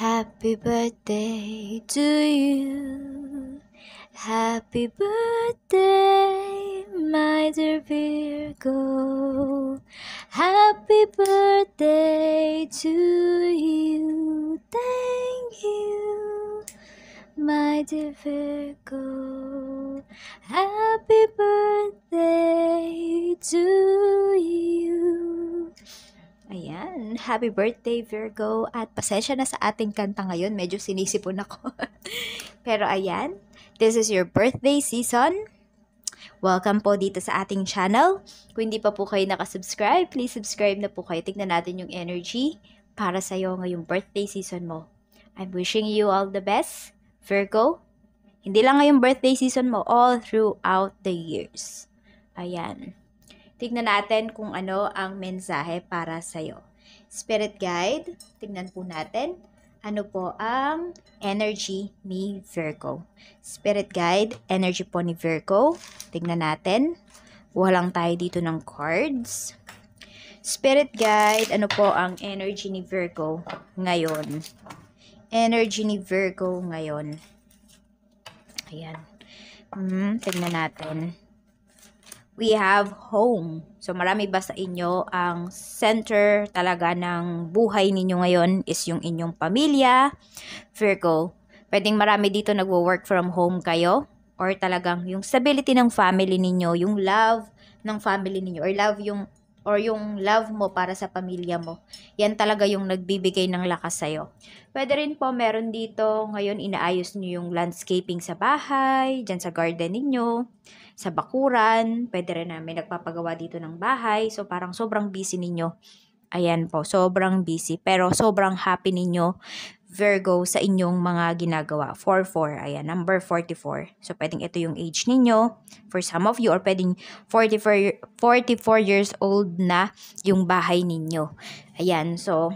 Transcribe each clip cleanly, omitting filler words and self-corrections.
Happy birthday to you. Happy birthday, my dear Virgo. Happy birthday to you. Thank you, my dear Virgo. Happy birthday to you. Ayan, happy birthday Virgo. At pasensya na sa ating kanta ngayon, medyo sinisipon ako. Pero ayan, this is your birthday season. Welcome po dito sa ating channel. Kung hindi pa po kayo nakasubscribe, please subscribe na po kayo. Tignan natin yung energy para sa'yo ngayong birthday season mo. I'm wishing you all the best, Virgo. Hindi lang ngayong birthday season mo, all throughout the years. Ayan. Tignan natin kung ano ang mensahe para sa'yo. Spirit guide, tignan po natin ano po ang energy ni Virgo. Spirit guide, energy po ni Virgo. Tignan natin. Kuha lang tayo dito ng cards. Spirit guide, ano po ang energy ni Virgo ngayon? Energy ni Virgo ngayon. Ayan. Tignan natin. We have home. So, marami ba sa inyo ang center talaga ng buhay ninyo ngayon is yung inyong pamilya, Virgo. Pwedeng marami dito nagwo-work from home kayo or talagang yung stability ng family ninyo, yung love ng family ninyo or yung love mo para sa pamilya mo. Yan talaga yung nagbibigay ng lakas sa'yo. Pwede rin po meron dito ngayon inaayos nyo yung landscaping sa bahay, dyan sa garden ninyo, sa bakuran, pwede rin namin nagpapagawa dito ng bahay. So, parang sobrang busy ninyo. Ayan po, sobrang busy. Pero sobrang happy ninyo, Virgo, sa inyong mga ginagawa. 44, ayan, number 44. So, pwedeng ito yung age ninyo for some of you or pwedeng 44 years old na yung bahay ninyo. Ayan, so,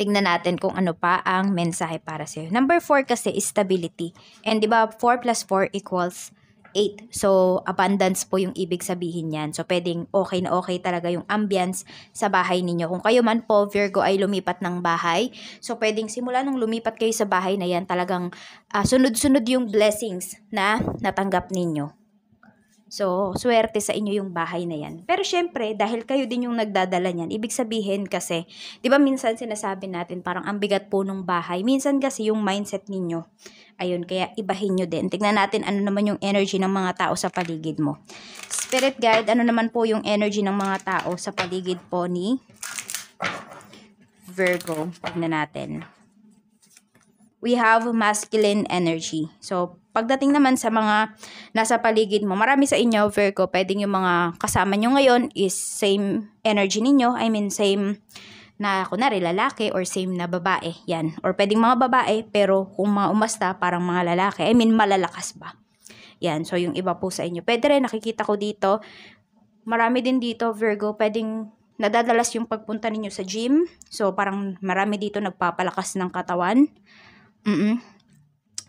tingnan natin kung ano pa ang mensahe para sa'yo. Number 4 kasi is stability. And di ba 4 plus 4 equals 8. So, abundance po yung ibig sabihin yan. So, pwedeng okay na okay talaga yung ambience sa bahay ninyo. Kung kayo man po, Virgo, ay lumipat ng bahay. So, pwedeng simula nung lumipat kayo sa bahay na yan, talagang sunod-sunod yung blessings na natanggap ninyo. So, swerte sa inyo yung bahay na yan. Pero syempre, dahil kayo din yung nagdadala niyan, ibig sabihin kasi, di ba minsan sinasabi natin parang ang bigat po ng bahay. Minsan kasi yung mindset ninyo, ayun, kaya ibahin nyo din. Tignan natin ano naman yung energy ng mga tao sa paligid mo. Spirit guide, ano naman po yung energy ng mga tao sa paligid po ni Virgo. Tignan natin. We have masculine energy. So, pagdating naman sa mga nasa paligid mo, marami sa inyo, Virgo, pwedeng yung mga kasama nyo ngayon is same energy ninyo. I mean, same na kunwari lalaki or same na babae. Yan. Or pwedeng mga babae, pero kung mga umasta, parang mga lalaki. I mean, malalakas ba? Yan. So, yung iba po sa inyo. Pwede rin, nakikita ko dito, marami din dito, Virgo, pwedeng nadadalas yung pagpunta ninyo sa gym. So, parang marami dito nagpapalakas ng katawan.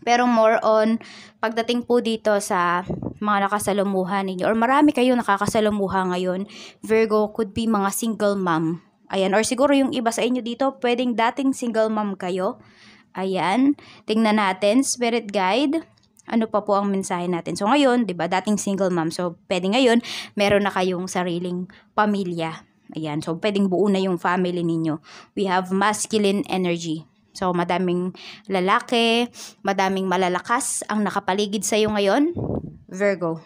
Pero more on, pagdating po dito sa mga nakasalamuha ninyo, or marami kayo nakakasalamuha ngayon, Virgo, could be mga single mom. Ayan, or siguro yung iba sa inyo dito, pwedeng dating single mom kayo. Ayan, tingnan natin, spirit guide. Ano pa po ang mensahe natin? So ngayon, 'di ba, dating single mom. So pwede ngayon, meron na kayong sariling pamilya. Ayan, so pwedeng buo na yung family ninyo. We have masculine energy. So, madaming lalaki, madaming malalakas ang nakapaligid sa iyo ngayon, Virgo.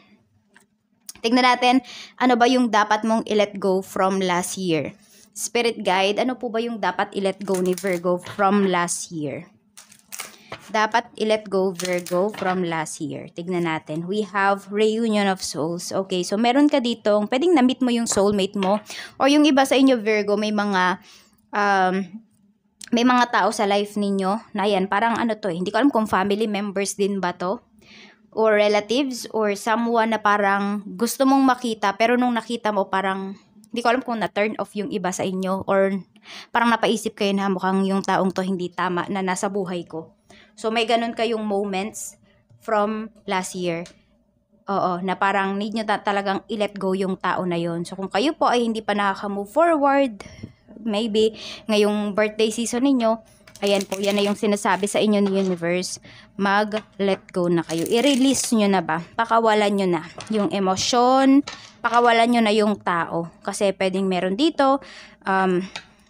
Tignan natin, ano ba yung dapat mong i-let go from last year? Spirit guide, ano po ba yung dapat i-let go ni Virgo from last year? Dapat i-let go, Virgo, from last year. Tignan natin. We have reunion of souls. Okay, so meron ka dito, pwedeng na-meet mo yung soulmate mo. O yung iba sa inyo, Virgo, may mga tao sa life ninyo na yan, parang ano to, hindi ko alam kung family members din ba to, or relatives, or someone na parang gusto mong makita, pero nung nakita mo, parang, hindi ko alam kung na-turn off yung iba sa inyo, or parang napaisip kayo na mukhang yung taong to hindi tama na nasa buhay ko. So, may ganun kayong moments from last year. Oo, na parang need nyo talagang i-let go yung tao na yon. So, kung kayo po ay hindi pa nakaka-move forward, maybe ngayong birthday season ninyo, Ayan po, yan na yung sinasabi sa inyo ni universe. Mag-let go na kayo. I-release nyo na ba? Pakawalan nyo na yung emosyon, pakawalan nyo na yung tao. Kasi pwedeng meron dito,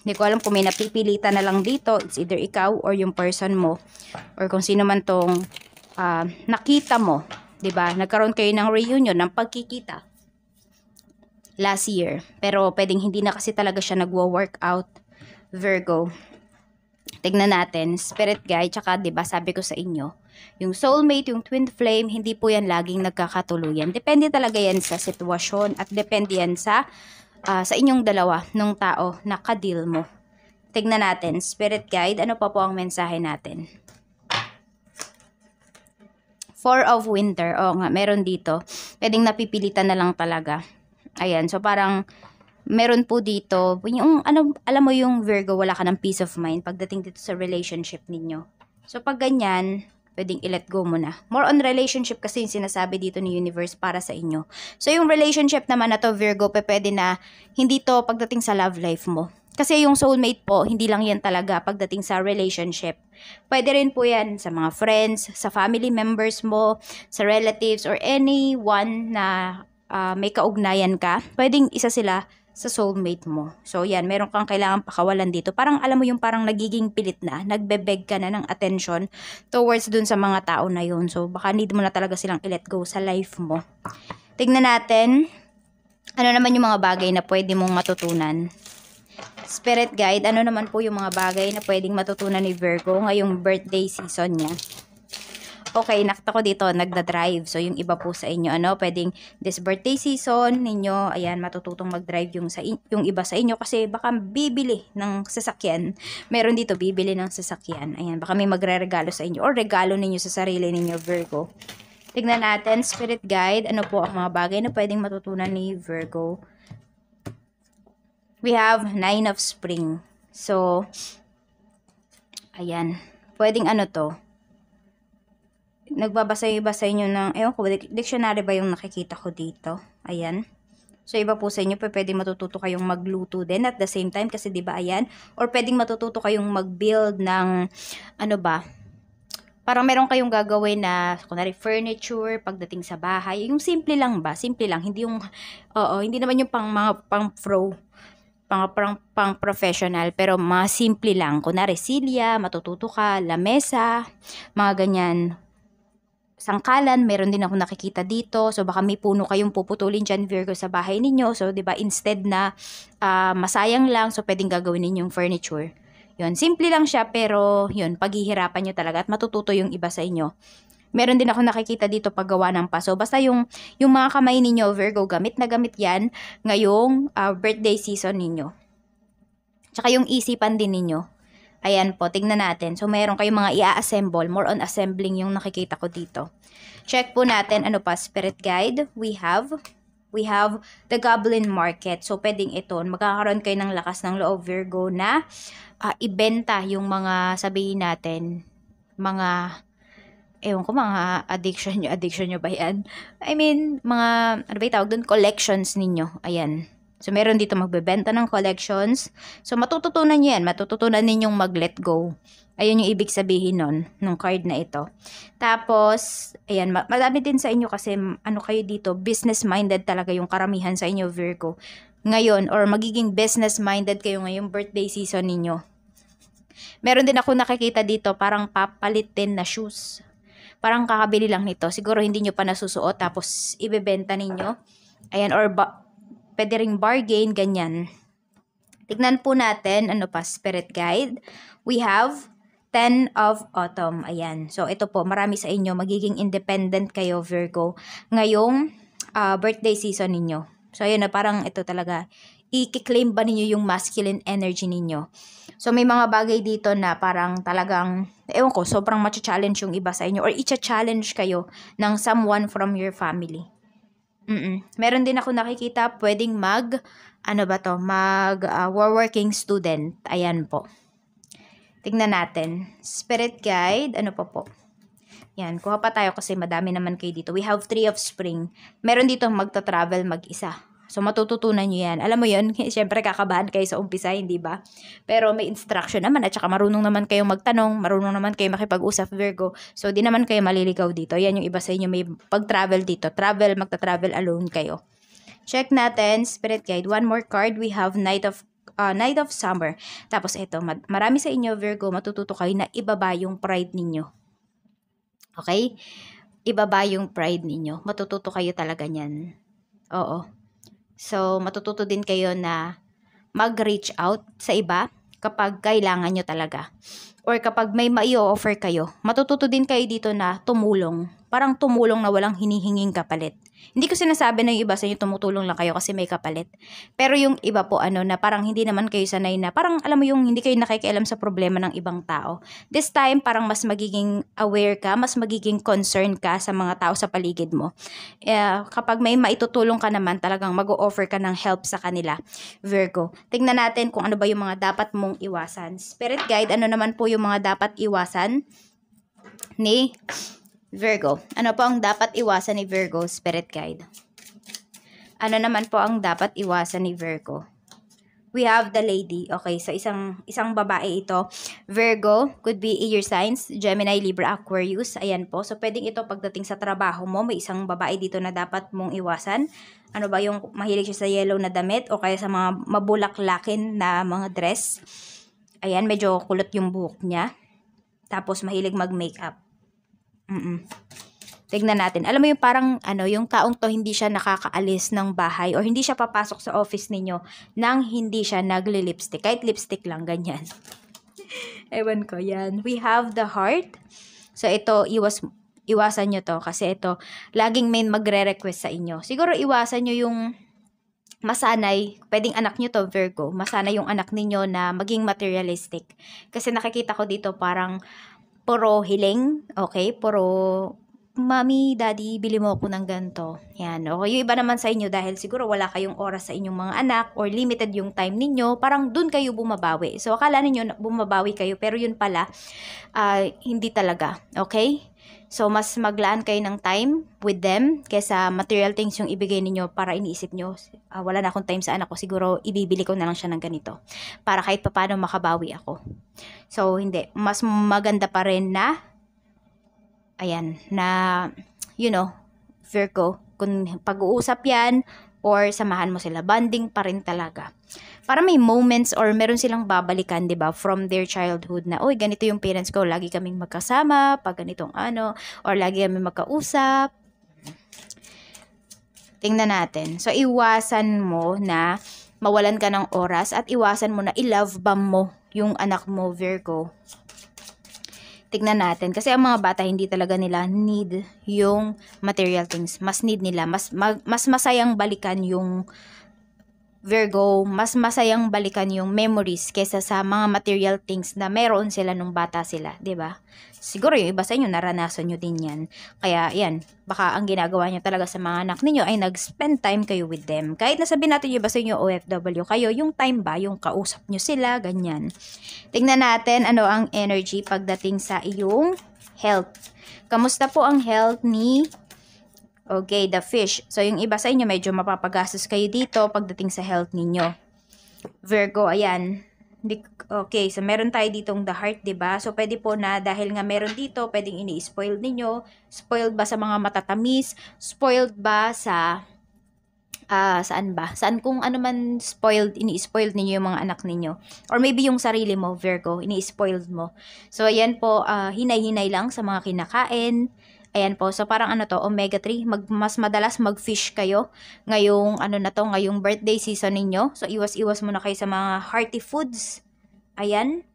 hindi ko alam kung may napipilitan na lang dito. It's either ikaw or yung person mo. Or kung sino man tong nakita mo. 'Di ba? Nagkaroon kayo ng reunion, ng pagkikita last year. Pero pwedeng hindi na kasi talaga siya nagwo-workout, Virgo. Tignan natin, spirit guide, tsaka 'di ba sabi ko sa inyo, yung soulmate, yung twin flame, hindi po yan laging nagkakatuluyan. Depende talaga yan sa sitwasyon at depende yan sa inyong dalawa, nung tao na ka-deal mo. Tignan natin, spirit guide, ano pa po ang mensahe natin? Four of Winter, nga, meron dito. Pwedeng napipilitan na lang talaga. Ayan, so parang meron po dito, yung, alam mo yung Virgo, wala ka ng peace of mind pagdating dito sa relationship ninyo. So, pag ganyan, pwedeng i-let go mo na. More on relationship kasi yung sinasabi dito ni universe para sa inyo. So, yung relationship naman na to, Virgo, pwede na hindi to pagdating sa love life mo. Kasi yung soulmate po, hindi lang yan talaga pagdating sa relationship. Pwede rin po yan sa mga friends, sa family members mo, sa relatives, or anyone na may kaugnayan ka. Pwedeng isa sila sa soulmate mo. So, yan, meron kang kailangan pakawalan dito. Parang, alam mo yung parang nagiging pilit na, nagbebeg ka na ng attention towards dun sa mga tao na yun. So, baka need mo na talaga silang i-let go sa life mo. Tignan natin, ano naman yung mga bagay na pwede mong matutunan. Spirit guide, ano naman po yung mga bagay na pwedeng matutunan ni Virgo ngayong birthday season niya. Okay, nakita ko dito, nagda-drive. So, yung iba po sa inyo, pwedeng this birthday season ninyo, ayan, matututong mag-drive yung iba sa inyo kasi baka bibili ng sasakyan. Meron dito, bibili ng sasakyan. Ayan, baka may magre-regalo sa inyo or regalo ninyo sa sarili ninyo, Virgo. Tignan natin, spirit guide, ano po ang mga bagay na pwedeng matutunan ni Virgo. We have 9 of Spring. So, ayan, pwedeng to, nagbabasa inyo ng, ewan ko, dictionary ba yung nakikita ko dito? Ayan. So, iba po sa inyo, pwede matututo kayong magluto din at the same time, kasi diba, ayan, or pwedeng matututo kayong mag-build ng, parang meron kayong gagawin na, kunwari, furniture, pagdating sa bahay, yung simple lang ba? Simple lang, hindi yung, hindi naman yung pang-pro, pang-professional, pero mga simple lang. Kunwari, silya, matututo ka, lamesa, mga ganyan, sangkalan, meron din ako nakikita dito. So, baka may puno kayong puputulin dyan, Virgo, sa bahay ninyo. So, diba, instead na masayang lang, so, pwedeng gagawin ninyong furniture. Yun, simple lang siya, pero yun, paghihirapan nyo talaga at matututo yung iba sa inyo. Meron din ako nakikita dito paggawa ng paso. Basta yung mga kamay ninyo, Virgo, gamit na gamit yan ngayong birthday season ninyo. Tsaka yung isipan din ninyo. Ayan po, tignan natin. So, mayroon kayong mga i-assemble. More on assembling yung nakikita ko dito. Check po natin, ano pa, spirit guide. We have the Goblin Market. So, pwedeng ito. Magkakaroon kayo ng lakas ng loob, Virgo, na ibenta yung mga, sabihin natin, mga, ewan ko, mga addiction nyo ba yan? I mean, mga, ano ba yung tawag doon? Collections ninyo. Ayan. So, meron dito magbebenta ng collections. So, matututunan nyo yan. Matututunan ninyong mag-let go. Ayun yung ibig sabihin nun, nung card na ito. Tapos, ayan, madami din sa inyo kasi, kayo dito, business-minded talaga yung karamihan sa inyo, Virgo. Ngayon, or magiging business-minded kayo ngayong birthday season ninyo. Meron din ako nakikita dito, parang papalit din na shoes. Parang kakabili lang nito. Siguro hindi nyo pa nasusuot, tapos ibebenta ninyo. Ayan, or pwede ring bargain, ganyan. Tignan po natin, ano pa, spirit guide. We have 10 of Autumn. Ayan. So, ito po, marami sa inyo, magiging independent kayo, Virgo, ngayong birthday season ninyo. So, ayun na, parang ito talaga, i-claim ba ninyo yung masculine energy ninyo? So, may mga bagay dito na parang talagang, ewan ko, sobrang matcha-challenge yung iba sa inyo or i-challenge kayo ng someone from your family. Meron din ako nakikita, pwedeng working student. Ayan po. Tignan natin. Spirit guide, ano pa po? Yan, kuha pa tayo kasi madami naman kayo dito. We have 3 of Spring. Meron dito magta-travel mag-isa. So, matututunan nyo yan. Alam mo yun, syempre kakabahan kayo sa umpisa, hindi ba? Pero may instruction naman at saka marunong naman kayo magtanong, marunong naman kayo makipag-usap, Virgo. So, di naman kayo maliligaw dito. Yan yung iba sa inyo, may pag-travel dito. Magta-travel alone kayo. Check natin, Spirit Guide. One more card. We have Knight of Summer. Tapos ito, marami sa inyo, Virgo, matututo kayo na ibaba yung pride ninyo. Okay? Ibaba yung pride ninyo. Matututo kayo talaga niyan. Oo. So, matututo din kayo na mag-reach out sa iba kapag kailangan nyo talaga. Or kapag may mai-offer kayo, matututo din kayo dito na tumulong. Parang tumulong na walang hinihinging kapalit. Hindi ko sinasabi na yung iba sa inyo tumutulong lang kayo kasi may kapalit. Pero yung iba po na parang hindi naman kayo sanay na, parang alam mo yung hindi kayo nakikialam sa problema ng ibang tao. This time, parang mas magiging aware ka, mas magiging concerned ka sa mga tao sa paligid mo. Kapag may maitutulong ka naman, talagang mag-o-offer ka ng help sa kanila, Virgo. Tingnan natin kung ano ba yung mga dapat mong iwasan. Spirit Guide, ano naman po yung mga dapat iwasan ni Virgo? Ano po ang dapat iwasan ni Virgo, Spirit Guide? Ano naman po ang dapat iwasan ni Virgo? We have the lady. Okay, so isang babae ito. Virgo, could be your signs, Gemini, Libra, Aquarius. Ayan po. So, pwedeng ito pagdating sa trabaho mo, may isang babae dito na dapat mong iwasan. Ano ba yung mahilig siya sa yellow na damit o kaya sa mga mabulaklakin na mga dress. Ayan, medyo kulot yung buhok niya. Tapos, mahilig mag-makeup. Tignan natin. Alam mo yung parang yung taong to hindi siya nakakaalis ng bahay or hindi siya papasok sa office ninyo nang hindi siya nagli-lipstick. Kahit lipstick lang, ganyan. Ewan ko, yan. We have the heart. So, ito, iwasan nyo to kasi ito, laging may magre-request sa inyo. Siguro iwasan nyo yung masanay, pwedeng anak nyo to, Virgo, masanay yung anak ninyo na maging materialistic. Kasi nakikita ko dito parang puro hiling, okay? Puro, mami, daddy, bili mo ako ng ganito. Yan, okay? Yung iba naman sa inyo dahil siguro wala kayong oras sa inyong mga anak or limited yung time ninyo, parang dun kayo bumabawi. So, akala ninyo bumabawi kayo, pero yun pala, hindi talaga, okay? So, mas maglaan kayo ng time with them kaysa material things yung ibigay ninyo para iniisip nyo, wala na akong time sa anak ko, siguro ibibili ko na lang siya ng ganito para kahit papaano makabawi ako. So, hindi. Mas maganda pa rin na, ayan, na, Virgo, kung pag-uusap yan, or samahan mo sila, bonding pa rin talaga. Para may moments or meron silang babalikan, 'di ba, from their childhood na, oy, ganito yung parents ko, lagi kaming magkasama, pag ganitong or lagi kaming magkausap. Tingnan natin. So, iwasan mo na mawalan ka ng oras at iwasan mo na i-love bomb mo yung anak mo, Virgo. Tignan natin. Kasi ang mga bata, hindi talaga nila need yung material things. Mas need nila. Mas masayang balikan yung Virgo, mas masayang balikan yung memories kesa sa mga material things na meron sila nung bata sila, 'di ba? Siguro yung iba sa inyo naranasan nyo din 'yan. Kaya 'yan, baka ang ginagawa niyo talaga sa mga anak niyo ay nag-spend time kayo with them. Kahit nasabihin natin yung iba sa inyo OFW kayo, yung time ba, yung kausap niyo sila, ganyan. Tingnan natin ano ang energy pagdating sa iyong health. Kamusta po ang health ni okay, the fish. So, yung iba sa inyo, medyo mapapagastos kayo dito pagdating sa health ninyo. Virgo, ayan. Okay, so meron tayo ditong the heart, 'di ba? So, pwede po na dahil nga meron dito, pwedeng ini-spoiled ninyo. Spoiled ba sa mga matatamis? Spoiled ba sa saan ba? Saan kung ano man spoiled, ini-spoiled ninyo yung mga anak ninyo. Or maybe yung sarili mo, Virgo, ini-spoiled mo. So, ayan po, hinay-hinay lang sa mga kinakain. Ayan po, so parang omega-3, mas madalas mag-fish kayo ngayong ngayong birthday season ninyo. So iwas-iwas muna kayo sa mga hearty foods. Ayan,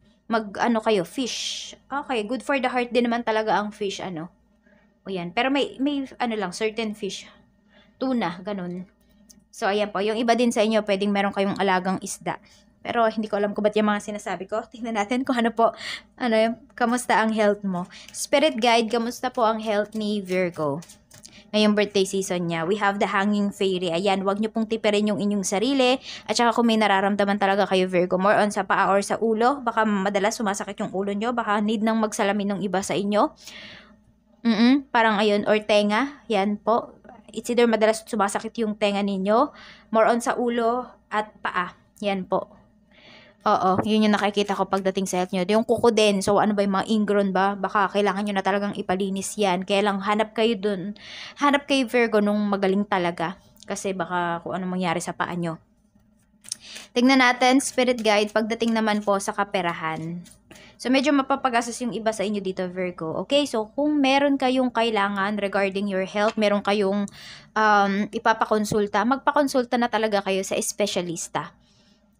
kayo, fish. Okay, good for the heart din naman talaga ang fish, O yan, pero may lang, certain fish. Tuna, ganun. So ayan po, yung iba din sa inyo, pwedeng meron kayong alagang isda. Pero hindi ko alam kung ba't yung mga sinasabi ko. Tingnan natin kung kamusta ang health mo. Spirit Guide, kamusta po ang health ni Virgo? Ngayong birthday season niya. We have the Hanging Fairy. Ayan, wag niyo pong tipirin yung inyong sarili. At saka kung may nararamdaman talaga kayo, Virgo, more on sa paa or sa ulo, baka madalas sumasakit yung ulo nyo, baka need nang magsalamin ng iba sa inyo. Parang ayun, or tenga. Yan po. It's either madalas sumasakit yung tenga ninyo, more on sa ulo at paa. Yan po. Oo, yun yung nakikita ko pagdating sa health nyo. Yung kuko din, so ano ba yung mga ingrown ba? Baka kailangan nyo na talagang ipalinis yan. Kaya lang hanap kayo dun. Hanap kayo Virgo nung magaling talaga. Kasi baka kung ano mangyari sa paa nyo. Tignan natin, spirit guide, pagdating naman po sa kaperahan. So, medyo mapapagastos yung iba sa inyo dito, Virgo. Okay, so kung meron kayong kailangan regarding your health, meron kayong ipapakonsulta, magpakonsulta na talaga kayo sa espesyalista.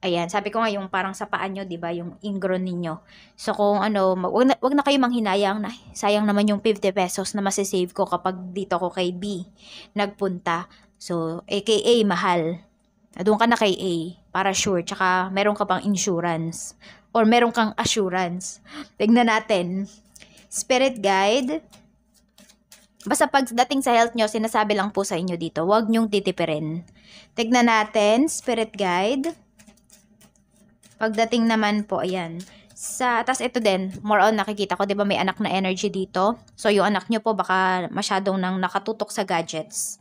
Ayan, sabi ko nga yung parang sa paa nyo, 'di ba, yung ingrown ninyo. So kung ano, wag na kayo manghinayang na sayang naman yung 50 pesos na masisave ko kapag dito ko kay B nagpunta. So aka mahal. Doon ka na kay A para sure, tsaka meron ka pang insurance or meron kang assurance. Tignan natin. Spirit guide. Basta pagdating sa health nyo, sinasabi lang po sa inyo dito, wag nyong titipirin. Tignan natin, spirit guide. Pagdating naman po, ayan. Tas ito din, more on nakikita ko, 'di ba may anak na energy dito? So yung anak nyo po baka masyadong nang nakatutok sa gadgets.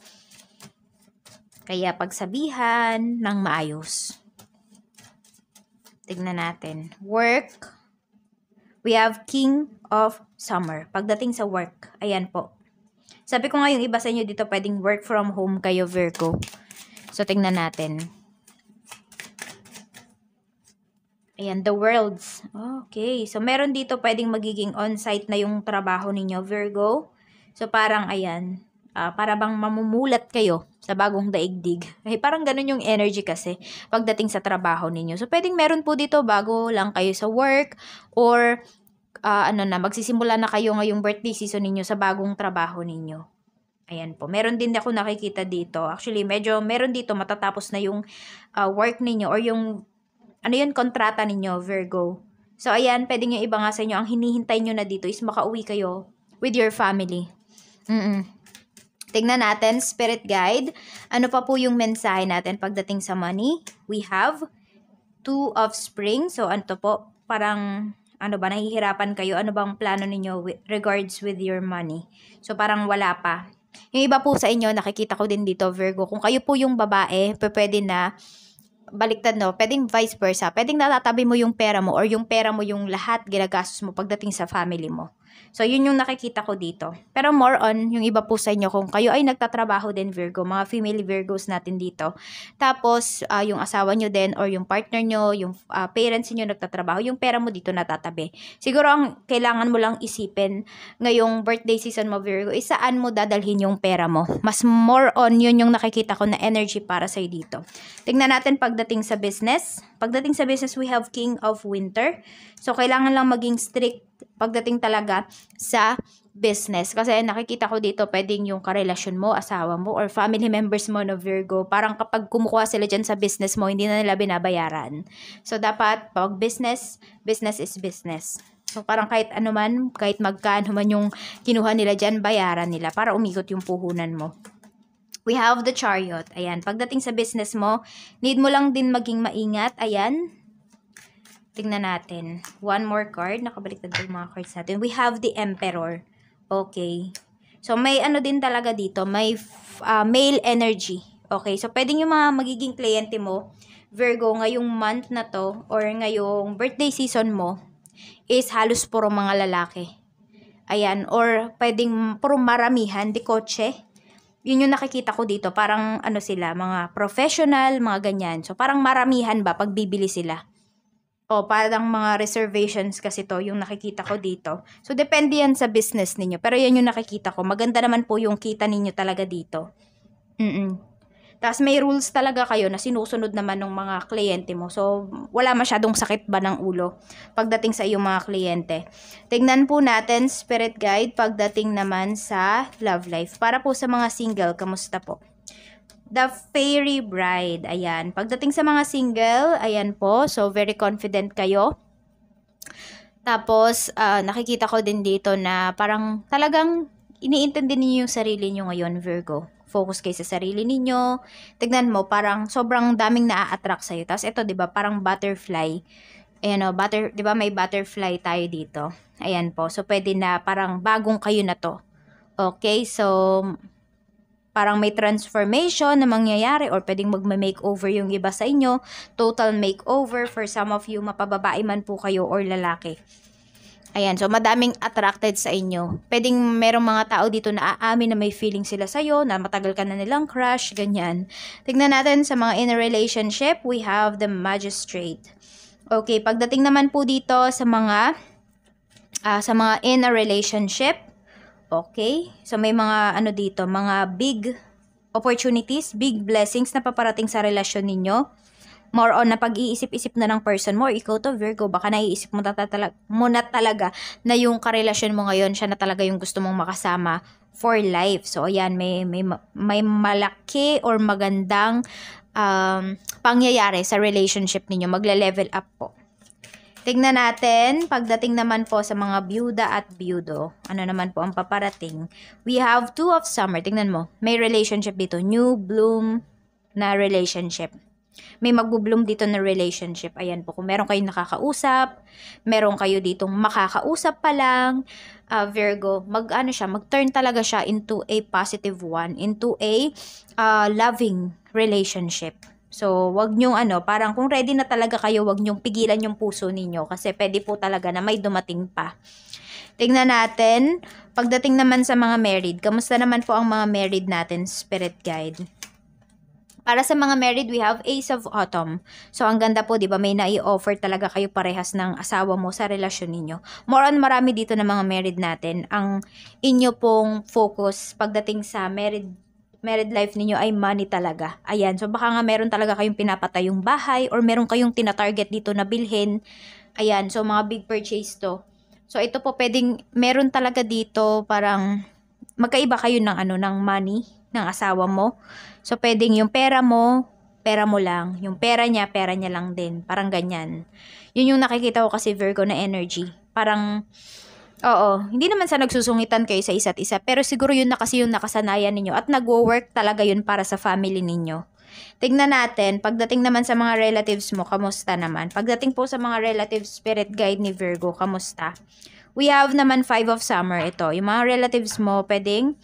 Kaya pagsabihan ng maayos. Tignan natin. Work. We have King of Summer. Pagdating sa work, ayan po. Sabi ko nga yung iba sa inyo dito pwedeng work from home kayo, Virgo. So tignan natin. Ayan, the worlds. Okay. So, meron dito pwedeng magiging on-site na yung trabaho ninyo, Virgo. So, parang, ayan, para bang mamumulat kayo sa bagong daigdig. Ay, parang ganun yung energy kasi pagdating sa trabaho ninyo. So, pwedeng meron po dito bago lang kayo sa work or, magsisimula na kayo ngayong birthday season ninyo sa bagong trabaho ninyo. Ayan po. Meron din ako nakikita dito. Actually, medyo meron dito matatapos na yung work ninyo or yung kontrata ninyo, Virgo. So, ayan, pwedeng yung iba nga sa inyo, ang hinihintay nyo na dito is makauwi kayo with your family. Tignan natin, spirit guide. Ano pa po yung mensahe natin pagdating sa money? We have Two of Spring. So, ano to po? Parang, nahihirapan kayo? Ano bang plano ninyo regards with your money? So, parang wala pa. Yung iba po sa inyo, nakikita ko din dito, Virgo. Kung kayo po yung babae, pwede na baliktad, no? Pwedeng vice versa. Pwedeng natatabi mo yung pera mo or yung pera mo yung lahat ginagastos mo pagdating sa family mo. So, yun yung nakikita ko dito. Pero more on, yung iba po sa inyo, kung kayo ay nagtatrabaho din, Virgo, mga female Virgos natin dito. Tapos, yung asawa nyo din or yung partner nyo, yung parents nyo nagtatrabaho, yung pera mo dito natatabi. Siguro, ang kailangan mo lang isipin ngayong birthday season mo, Virgo, is saan mo dadalhin yung pera mo. Mas more on, yun yung nakikita ko na energy para sa'yo dito. Tingnan natin pagdating sa business. Pagdating sa business, we have King of Winter. So, kailangan lang maging strict pagdating talaga sa business. Kasi nakikita ko dito, pwedeng yung karelasyon mo, asawa mo, or family members mo no Virgo, parang kapag kumukuha sila dyan sa business mo, hindi na nila binabayaran. So, dapat, pag business, business is business. So, parang kahit ano man, kahit magkano man yung kinuha nila dyan, bayaran nila para umikot yung puhunan mo. We have the Chariot. Ayan, pagdating sa business mo, need mo lang din maging maingat. Ayan. Tingnan natin. One more card. Nakabaliktad yung mga cards natin. We have the Emperor. Okay. So, may din talaga dito. May male energy. Okay. So, pwedeng yung mga magiging kliyente mo, Virgo, ngayong month na to, or ngayong birthday season mo, is halos puro mga lalaki. Ayan. Or, pwedeng puro maramihan, di kotse. Yun yung nakikita ko dito. Parang, sila, mga professional, mga ganyan. So, parang maramihan ba pag bibili sila. O, parang mga reservations kasi to, yung nakikita ko dito. So, depende yan sa business ninyo. Pero yan yung nakikita ko. Maganda naman po yung kita ninyo talaga dito. Tapos, may rules talaga kayo na sinusunod naman ng mga kliyente mo. So, wala masyadong sakit ba ng ulo pagdating sa iyong mga kliyente. Tignan po natin, Spirit Guide, pagdating naman sa love life. Para po sa mga single, kamusta po? The Fairy Bride. Ayan. Pagdating sa mga single, ayan po. So, very confident kayo. Tapos, nakikita ko din dito na parang talagang iniintindi niyo yung sarili niyo ngayon, Virgo. Focus kayo sa sarili niyo. Tignan mo, parang sobrang daming na-attract sa'yo. Tapos, ito, di ba, parang butterfly. Ayan o, di ba, may butterfly tayo dito. Ayan po. So, pwede na parang bagong kayo na to. Okay, so parang may transformation na mangyayari or pwedeng magma-makeover yung iba sa inyo. Total makeover for some of you, mapababae man po kayo or lalaki. Ayan, so madaming attracted sa inyo. Pwedeng merong mga tao dito na aamin na may feeling sila sa'yo, na matagal ka na nilang crush, ganyan. Tignan natin sa mga in a relationship, we have the Magistrate. Okay, pagdating naman po dito sa mga in a relationship, okay, so may mga ano dito, mga big opportunities, big blessings na paparating sa relasyon ninyo. More on na pag-iisip-isip na ng person mo, ikaw to Virgo, baka naiisip mo na talaga na yung karelasyon mo ngayon, siya na talaga yung gusto mong makasama for life. So ayan, may malaki or magandang pangyayari sa relationship ninyo, magle-level up po. Tignan natin, pagdating naman po sa mga byuda at byudo, ano naman po ang paparating? We have Two of Summer. Tignan mo, may relationship dito, new bloom na relationship. May magbo-bloom dito na relationship. Ayan po, kung meron kayong nakakausap, meron kayo ditong makakausap pa lang, Virgo, mag-turn talaga siya into a positive one, into a loving relationship. So, wag nyong parang kung ready na talaga kayo, wag nyong pigilan yung puso ninyo kasi pwede po talaga na may dumating pa. Tingnan natin, pagdating naman sa mga married, kamusta naman po ang mga married natin, Spirit Guide? Para sa mga married, we have Ace of Autumn. So, ang ganda po, di ba? May nai-offer talaga kayo parehas ng asawa mo sa relasyon ninyo. More on, marami dito na mga married natin. Ang inyo pong focus pagdating sa married life ninyo ay money talaga. Ayan. So, baka nga meron talaga kayong pinapatayong bahay or meron kayong tina-target dito na bilhin. Ayan. So, mga big purchase to. So, ito po pwedeng, meron talaga dito parang magkaiba kayo ng money ng asawa mo. So, pwedeng yung pera mo lang. Yung pera niya lang din. Parang ganyan. Yun yung nakikita ko kasi Virgo na energy. Parang, oo, hindi naman sa nagsusungitan kayo sa isa't isa. Pero siguro yun na kasi yung nakasanayan ninyo. At nagwo-work talaga yun para sa family ninyo. Tignan natin, pagdating naman sa mga relatives mo, kamusta naman? Pagdating po sa mga relatives spirit guide ni Virgo, kamusta? We have naman Five of Summer. Ito, yung mga relatives mo, pwedeng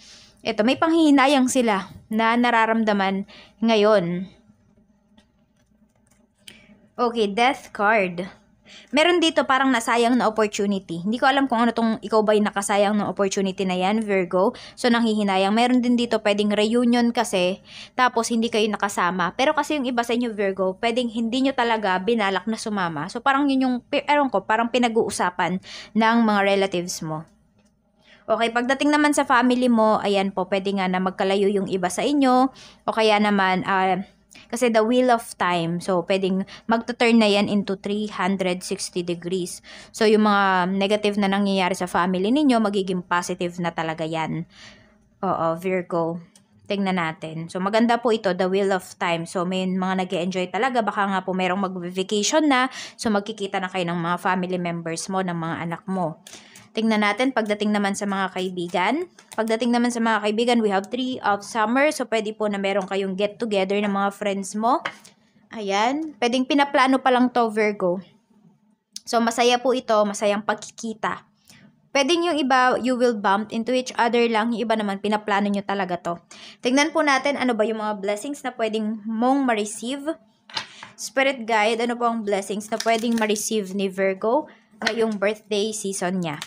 ito, may panghihinayang sila na nararamdaman ngayon. Okay, Death card. Meron dito parang nasayang na opportunity. Hindi ko alam kung ano tong ikaw ba yung nakasayang na opportunity na yan, Virgo. So, nanghihinayang. Meron din dito pwedeng reunion kasi, tapos hindi kayo nakasama. Pero kasi yung iba sa inyo, Virgo, pwedeng hindi nyo talaga binalak na sumama. So, parang yun yung, parang pinag-uusapan ng mga relatives mo. Okay, pagdating naman sa family mo, ayan po, pwede nga na magkalayo yung iba sa inyo, o kaya naman, kasi the wheel of time, so pwedeng magta-turn na yan into 360 degrees. So, yung mga negative na nangyayari sa family ninyo, magiging positive na talaga yan. Oo, Virgo. Tingnan natin. So, maganda po ito, the wheel of time. So, may mga nag-e-enjoy talaga. Baka nga po merong mag-vacation na. So, magkikita na kayo ng mga family members mo, ng mga anak mo. Tingnan natin, pagdating naman sa mga kaibigan. Pagdating naman sa mga kaibigan, we have Three of Summer. So, pwede po na meron kayong get-together ng mga friends mo. Ayan. Pwedeng pinaplano pa lang to, Virgo. So, masaya po ito. Masayang pagkikita. Pwedeng yung iba, you will bump into each other lang. Yung iba naman, pinaplano nyo talaga to. Tingnan po natin, ano ba yung mga blessings na pwedeng mong ma-receive. Spirit Guide, ano po ang blessings na pwedeng ma-receive ni Virgo ngayong birthday season niya.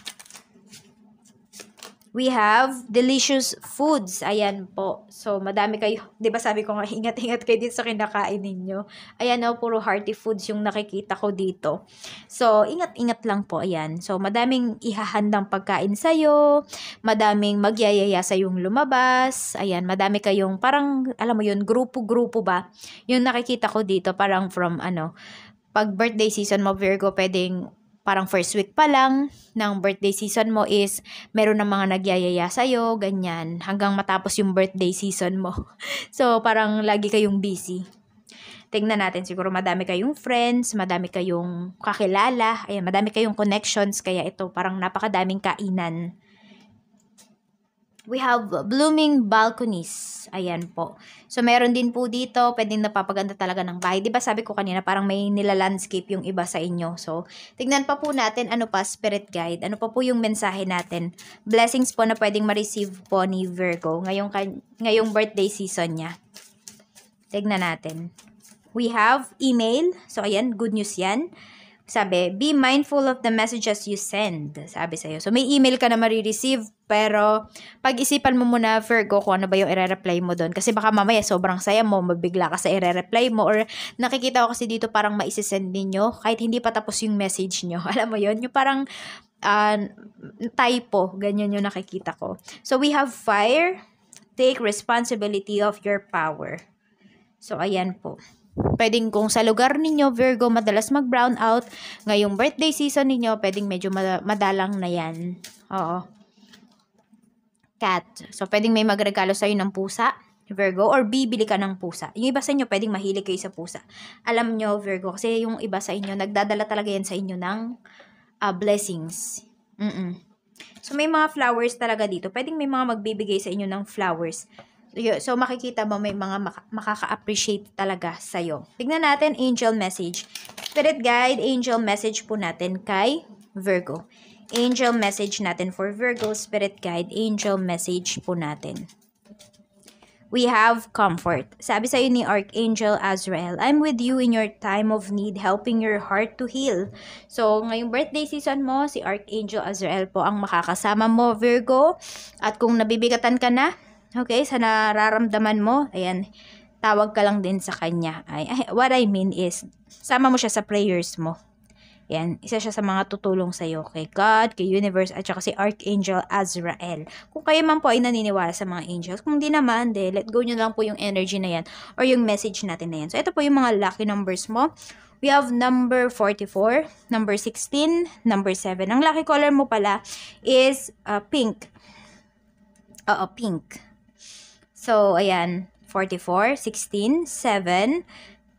We have delicious foods. Ayan po. So, madami kayo. Diba sabi ko nga, ingat-ingat kayo dito sa kinakain ninyo. Ayan o, puro hearty foods yung nakikita ko dito. So, ingat-ingat lang po. Ayan. So, madaming ihahandang pagkain sa'yo. Madaming magyayaya sa yung lumabas. Ayan, madami kayong parang, alam mo yun, grupo-grupo ba? Yung nakikita ko dito, parang from pag birthday season mo, Virgo, pwedeng parang first week pa lang ng birthday season mo is meron ng mga nagyayaya sa'yo, ganyan, hanggang matapos yung birthday season mo. So, parang lagi kayong busy. Tingnan natin, siguro madami kayong friends, madami kayong kakilala, ayan, madami kayong connections, kaya ito parang napakadaming kainan. We have blooming balconies. Ayan po. So, meron din po dito, pwedeng napapaganda talaga ng bahay. Diba sabi ko kanina, parang may nila-landscape yung iba sa inyo. So, tignan pa po natin ano pa, spirit guide. Ano pa po yung mensahe natin. Blessings po na pwedeng ma-receive po ni Virgo ngayong birthday season niya. Tignan natin. We have email. So, ayan, good news yan. Sabi, be mindful of the messages you send. Sabi sa'yo. So, may email ka na marireceive, pero pag-isipan mo muna, Virgo, kung ano ba yung i-reply mo doon. Kasi baka mamaya sobrang saya mo, mabigla ka sa i-reply mo, or nakikita ko kasi dito parang maisisend ninyo, kahit hindi pa tapos yung message nyo. Alam mo yun? Yung parang typo. Ganyan yung nakikita ko. So, we have fire. Take responsibility of your power. So, ayan po. Pwedeng kung sa lugar ninyo, Virgo, madalas mag-brown out, ngayong birthday season ninyo, pwedeng medyo madalang na yan. Oo. Cat. So, pwedeng may magregalo sa'yo ng pusa, Virgo, or bibili ka ng pusa. Yung iba sa inyo, pwedeng mahilig kayo sa pusa. Alam nyo, Virgo, kasi yung iba sa inyo, nagdadala talaga yan sa inyo ng blessings. So, may mga flowers talaga dito. Pwedeng may mga magbibigay sa inyo ng flowers. So, makikita mo may mga makaka-appreciate talaga sa'yo. Tignan natin, angel message. Spirit guide, angel message po natin kay Virgo. Angel message natin for Virgo, spirit guide, angel message po natin. We have comfort. Sabi sa'yo ni Archangel Azrael, I'm with you in your time of need, helping your heart to heal. So, ngayong birthday season mo, si Archangel Azrael po ang makakasama mo, Virgo. At kung nabibigatan ka na, okay, sa nararamdaman mo, ayan, tawag ka lang din sa kanya. What I mean is, sama mo siya sa prayers mo. Ayan, isa siya sa mga tutulong sa'yo kay God, kay Universe, at saka si Archangel Azrael. Kung kayo man po ay naniniwala sa mga angels, kung di naman, let go nyo lang po yung energy na yan or yung message natin na yan. So, ito po yung mga lucky numbers mo. We have number 44, number 16, number 7. Ang lucky color mo pala is pink. Pink. So, ayan, 44, 16, 7,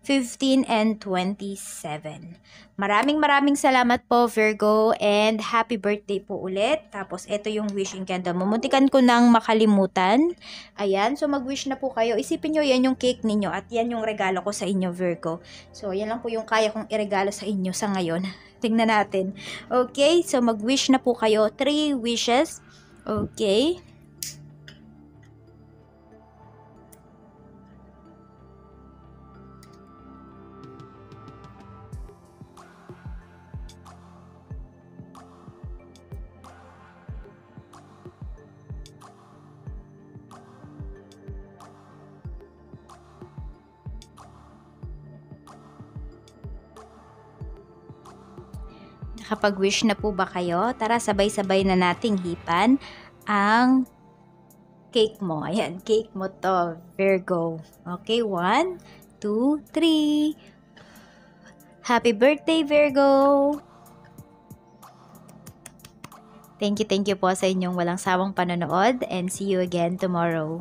15, and 27. Maraming salamat po, Virgo, and happy birthday po ulit. Tapos, ito yung wishing candle mo. Muntikan ko nang makalimutan. Ayan, so mag-wish na po kayo. Isipin nyo, yan yung cake ninyo at yan yung regalo ko sa inyo, Virgo. So, yan lang po yung kaya kong iregalo sa inyo sa ngayon. Tingnan natin. Okay, so mag-wish na po kayo. 3 wishes. Okay. Nakapag-wish na po ba kayo? Tara, sabay-sabay na nating hipan ang cake mo. Ayan, cake mo to, Virgo. Okay, 1, 2, 3. Happy birthday, Virgo! Thank you po sa inyong walang sawang panonood and see you again tomorrow.